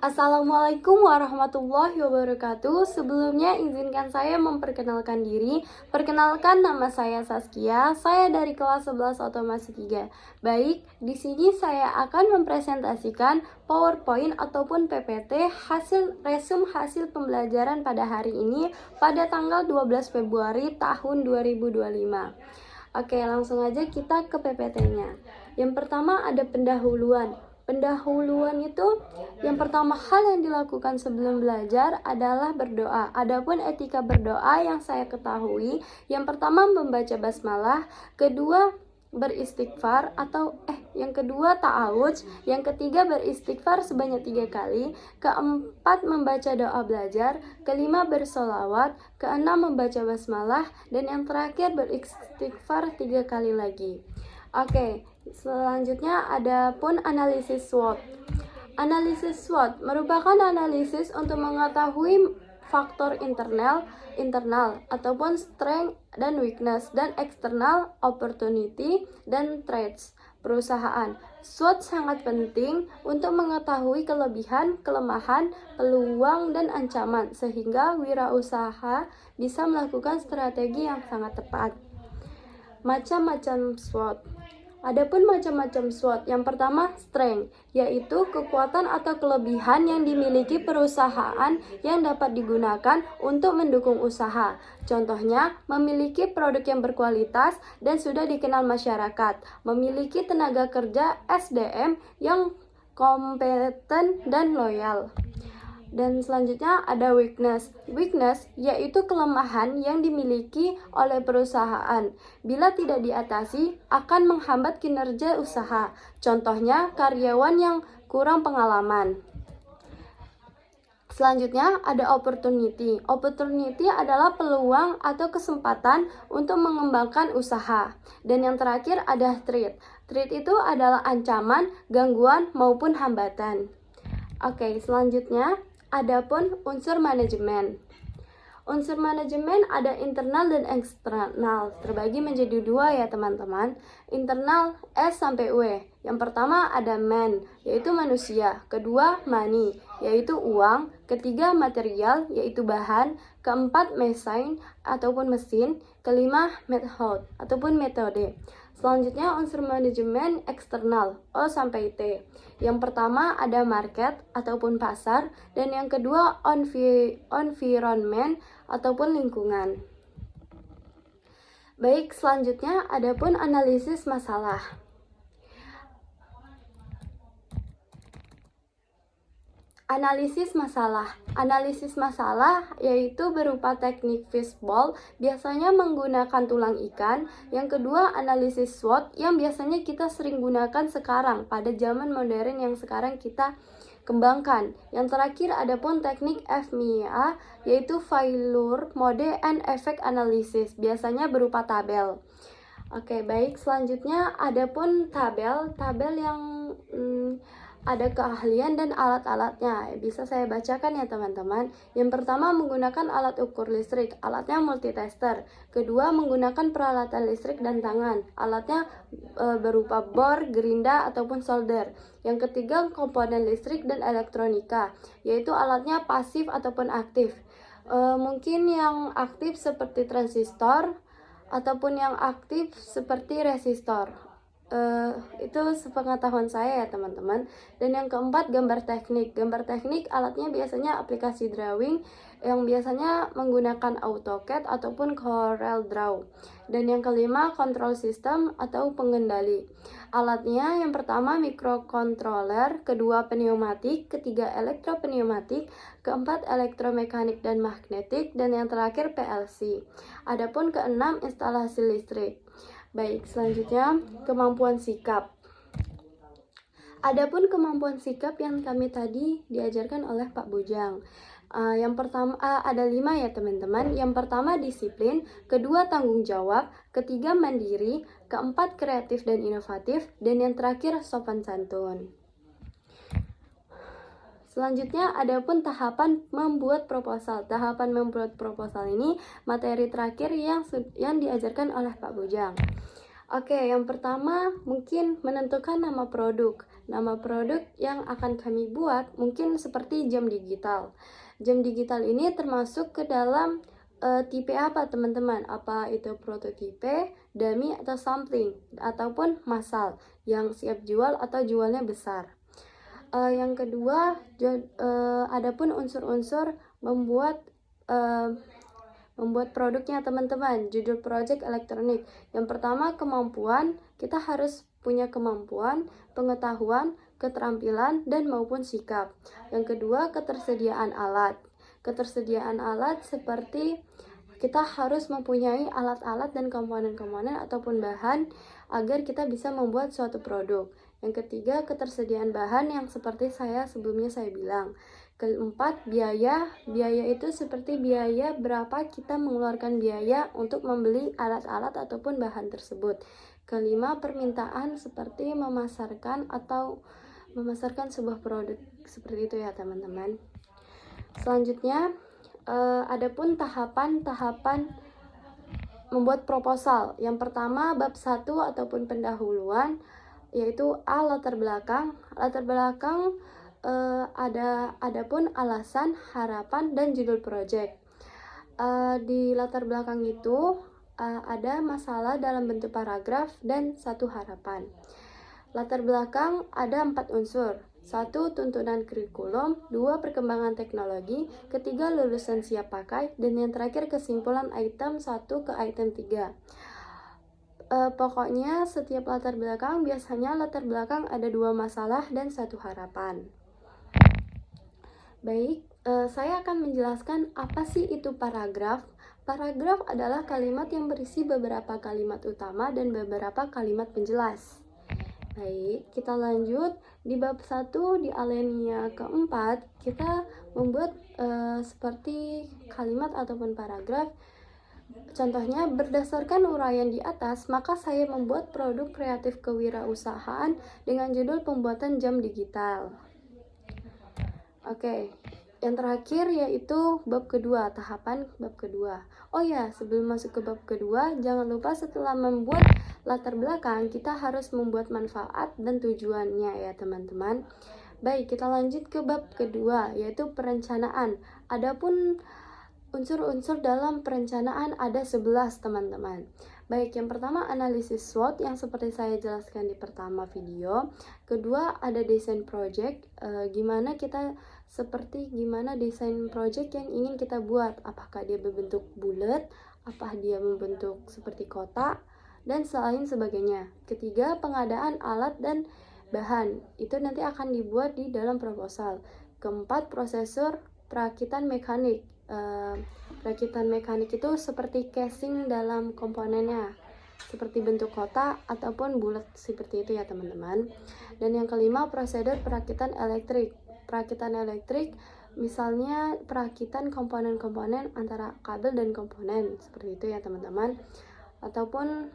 Assalamualaikum warahmatullahi wabarakatuh. Sebelumnya izinkan saya memperkenalkan diri. Perkenalkan, nama saya Saskia. Saya dari kelas 11 Otomasi 3. Baik, di sini saya akan mempresentasikan PowerPoint ataupun PPT hasil pembelajaran pada hari ini pada tanggal 12 Februari tahun 2025. Oke, langsung aja kita ke PPT-nya. Yang pertama ada pendahuluan. Pendahuluan itu yang pertama hal yang dilakukan sebelum belajar adalah berdoa. Adapun etika berdoa yang saya ketahui, yang pertama membaca basmalah, kedua beristighfar yang kedua ta'awudz, yang ketiga beristighfar sebanyak 3 kali, keempat membaca doa belajar, kelima bersolawat, keenam membaca basmalah, dan yang terakhir beristighfar 3 kali lagi. Oke, selanjutnya ada pun analisis SWOT. Analisis SWOT merupakan analisis untuk mengetahui faktor internal ataupun strength dan weakness, dan external opportunity dan threats perusahaan. SWOT sangat penting untuk mengetahui kelebihan, kelemahan, peluang, dan ancaman sehingga wirausaha bisa melakukan strategi yang sangat tepat. Macam-macam SWOT. Adapun macam-macam SWOT, yang pertama strength, yaitu kekuatan atau kelebihan yang dimiliki perusahaan yang dapat digunakan untuk mendukung usaha. Contohnya, memiliki produk yang berkualitas dan sudah dikenal masyarakat, memiliki tenaga kerja SDM yang kompeten dan loyal. Dan selanjutnya ada weakness. Weakness yaitu kelemahan yang dimiliki oleh perusahaan. Bila tidak diatasi, akan menghambat kinerja usaha. Contohnya, karyawan yang kurang pengalaman. Selanjutnya ada opportunity. Opportunity adalah peluang atau kesempatan untuk mengembangkan usaha. Dan yang terakhir ada threat. Threat itu adalah ancaman, gangguan, maupun hambatan. Oke, selanjutnya adapun unsur manajemen. Unsur manajemen ada internal dan eksternal, terbagi menjadi 2 ya teman-teman. Internal S sampai W. Yang pertama ada man, yaitu manusia. Kedua money, yaitu uang. Ketiga material, yaitu bahan. Keempat machine ataupun mesin. Kelima method ataupun metode. Selanjutnya unsur manajemen eksternal, O sampai T. Yang pertama ada market ataupun pasar, dan yang kedua environment ataupun lingkungan. Baik, selanjutnya adapun analisis masalah. Analisis masalah yaitu berupa teknik fishbowl, biasanya menggunakan tulang ikan. Yang kedua analisis SWOT yang biasanya kita sering gunakan sekarang pada zaman modern yang sekarang kita kembangkan. Yang terakhir adapun teknik FMEA yaitu Failure Mode and Effect Analysis, biasanya berupa tabel. Oke, baik, selanjutnya adapun tabel yang ada keahlian dan alat-alatnya. Bisa saya bacakan ya teman-teman. Yang pertama menggunakan alat ukur listrik, alatnya multitester. Kedua menggunakan peralatan listrik dan tangan, alatnya berupa bor, gerinda ataupun solder. Yang ketiga komponen listrik dan elektronika, yaitu alatnya pasif ataupun aktif. Mungkin yang aktif seperti transistor ataupun yang aktif seperti resistor. Itu sepengetahuan saya ya teman-teman. Dan yang keempat gambar teknik. Gambar teknik alatnya biasanya aplikasi drawing yang biasanya menggunakan AutoCAD ataupun Corel Draw. Dan yang kelima control system atau pengendali. Alatnya yang pertama microcontroller, kedua pneumatik, ketiga elektropneumatik, keempat elektromekanik dan magnetik, dan yang terakhir PLC. Adapun keenam instalasi listrik. Baik, selanjutnya kemampuan sikap. Adapun kemampuan sikap yang kami tadi diajarkan oleh Pak Bujang. Yang pertama ada 5 ya teman-teman. Yang pertama disiplin, kedua tanggung jawab, ketiga mandiri, keempat kreatif dan inovatif, dan yang terakhir sopan santun. Selanjutnya adapun tahapan membuat proposal. Tahapan membuat proposal ini materi terakhir yang diajarkan oleh Pak Bujang. Oke, yang pertama mungkin menentukan nama produk. Nama produk yang akan kami buat mungkin seperti jam digital. Jam digital ini termasuk ke dalam tipe apa teman-teman? Apa itu prototipe, dummy atau sampling, ataupun massal yang siap jual atau jualnya besar. Yang kedua, adapun unsur-unsur membuat produknya teman-teman, judul project elektronik. Yang pertama, kemampuan. Kita harus punya kemampuan, pengetahuan, keterampilan, dan maupun sikap. Yang kedua, ketersediaan alat. Ketersediaan alat seperti kita harus mempunyai alat-alat dan komponen-komponen ataupun bahan agar kita bisa membuat suatu produk. Yang ketiga, ketersediaan bahan yang seperti sebelumnya saya bilang. Keempat, biaya. Biaya itu seperti biaya berapa kita mengeluarkan biaya untuk membeli alat-alat ataupun bahan tersebut. Kelima, permintaan seperti memasarkan sebuah produk. Seperti itu ya teman-teman. Selanjutnya, adapun tahapan-tahapan membuat proposal. Yang pertama, bab 1 ataupun pendahuluan, yaitu A, latar belakang. Latar belakang adapun alasan, harapan, dan judul project. Di latar belakang itu ada masalah dalam bentuk paragraf dan satu harapan. Latar belakang ada 4 unsur. 1. Tuntunan kurikulum. 2. Perkembangan teknologi. Ketiga, lulusan siap pakai. Dan yang terakhir, kesimpulan item 1 ke item 3. Pokoknya setiap latar belakang, biasanya latar belakang ada 2 masalah dan 1 harapan. Baik, saya akan menjelaskan apa sih itu paragraf. Paragraf adalah kalimat yang berisi beberapa kalimat utama dan beberapa kalimat penjelas. Baik, kita lanjut. Di bab 1 di alinea keempat, kita membuat seperti kalimat ataupun paragraf. Contohnya, berdasarkan uraian di atas, maka saya membuat produk kreatif kewirausahaan dengan judul pembuatan jam digital. Oke, yang terakhir yaitu bab kedua, tahapan bab kedua. Oh ya, sebelum masuk ke bab kedua, jangan lupa setelah membuat latar belakang, kita harus membuat manfaat dan tujuannya ya teman-teman. Baik, kita lanjut ke bab kedua, yaitu perencanaan. Adapun unsur-unsur dalam perencanaan ada 11 teman-teman. Baik, yang pertama analisis SWOT yang seperti saya jelaskan di pertama video. Kedua ada desain project, gimana desain project yang ingin kita buat. Apakah dia berbentuk bulat, apakah dia membentuk seperti kotak, dan lain sebagainya. Ketiga, pengadaan alat dan bahan. Itu nanti akan dibuat di dalam proposal. Keempat, prosesor perakitan mekanik. Perakitan mekanik itu seperti casing dalam komponennya, seperti bentuk kotak ataupun bulat seperti itu ya teman-teman. Dan yang kelima, prosedur perakitan elektrik. Perakitan elektrik misalnya perakitan komponen-komponen antara kabel dan komponen seperti itu ya teman-teman, ataupun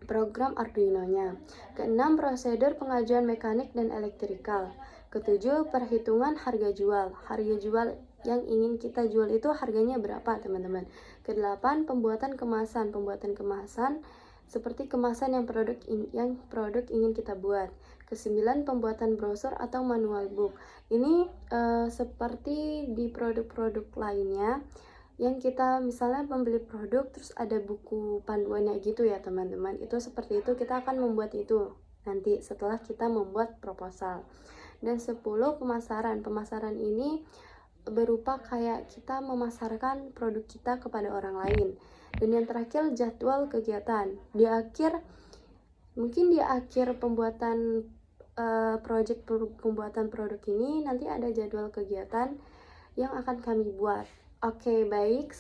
program Arduino-nya. Keenam, prosedur pengajuan mekanik dan elektrikal. Ketujuh, perhitungan harga jual. Harga jual yang ingin kita jual itu harganya berapa teman-teman. Kedelapan, pembuatan kemasan. Pembuatan kemasan seperti kemasan yang produk ingin kita buat. Kesembilan, pembuatan brosur atau manual book. Ini seperti di produk-produk lainnya yang kita misalnya membeli produk terus ada buku panduannya gitu ya teman-teman. Itu seperti itu, kita akan membuat itu nanti setelah kita membuat proposal. Dan 10, pemasaran. Pemasaran ini berupa kayak kita memasarkan produk kita kepada orang lain. Dan yang terakhir, jadwal kegiatan. Di akhir pembuatan pembuatan produk ini nanti ada jadwal kegiatan yang akan kami buat. Oke, baik,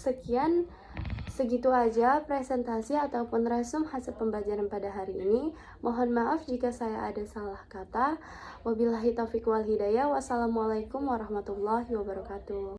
segitu aja presentasi ataupun resume hasil pembelajaran pada hari ini. Mohon maaf jika saya ada salah kata. Wabillahi taufiq wal hidayah. Wassalamualaikum warahmatullahi wabarakatuh.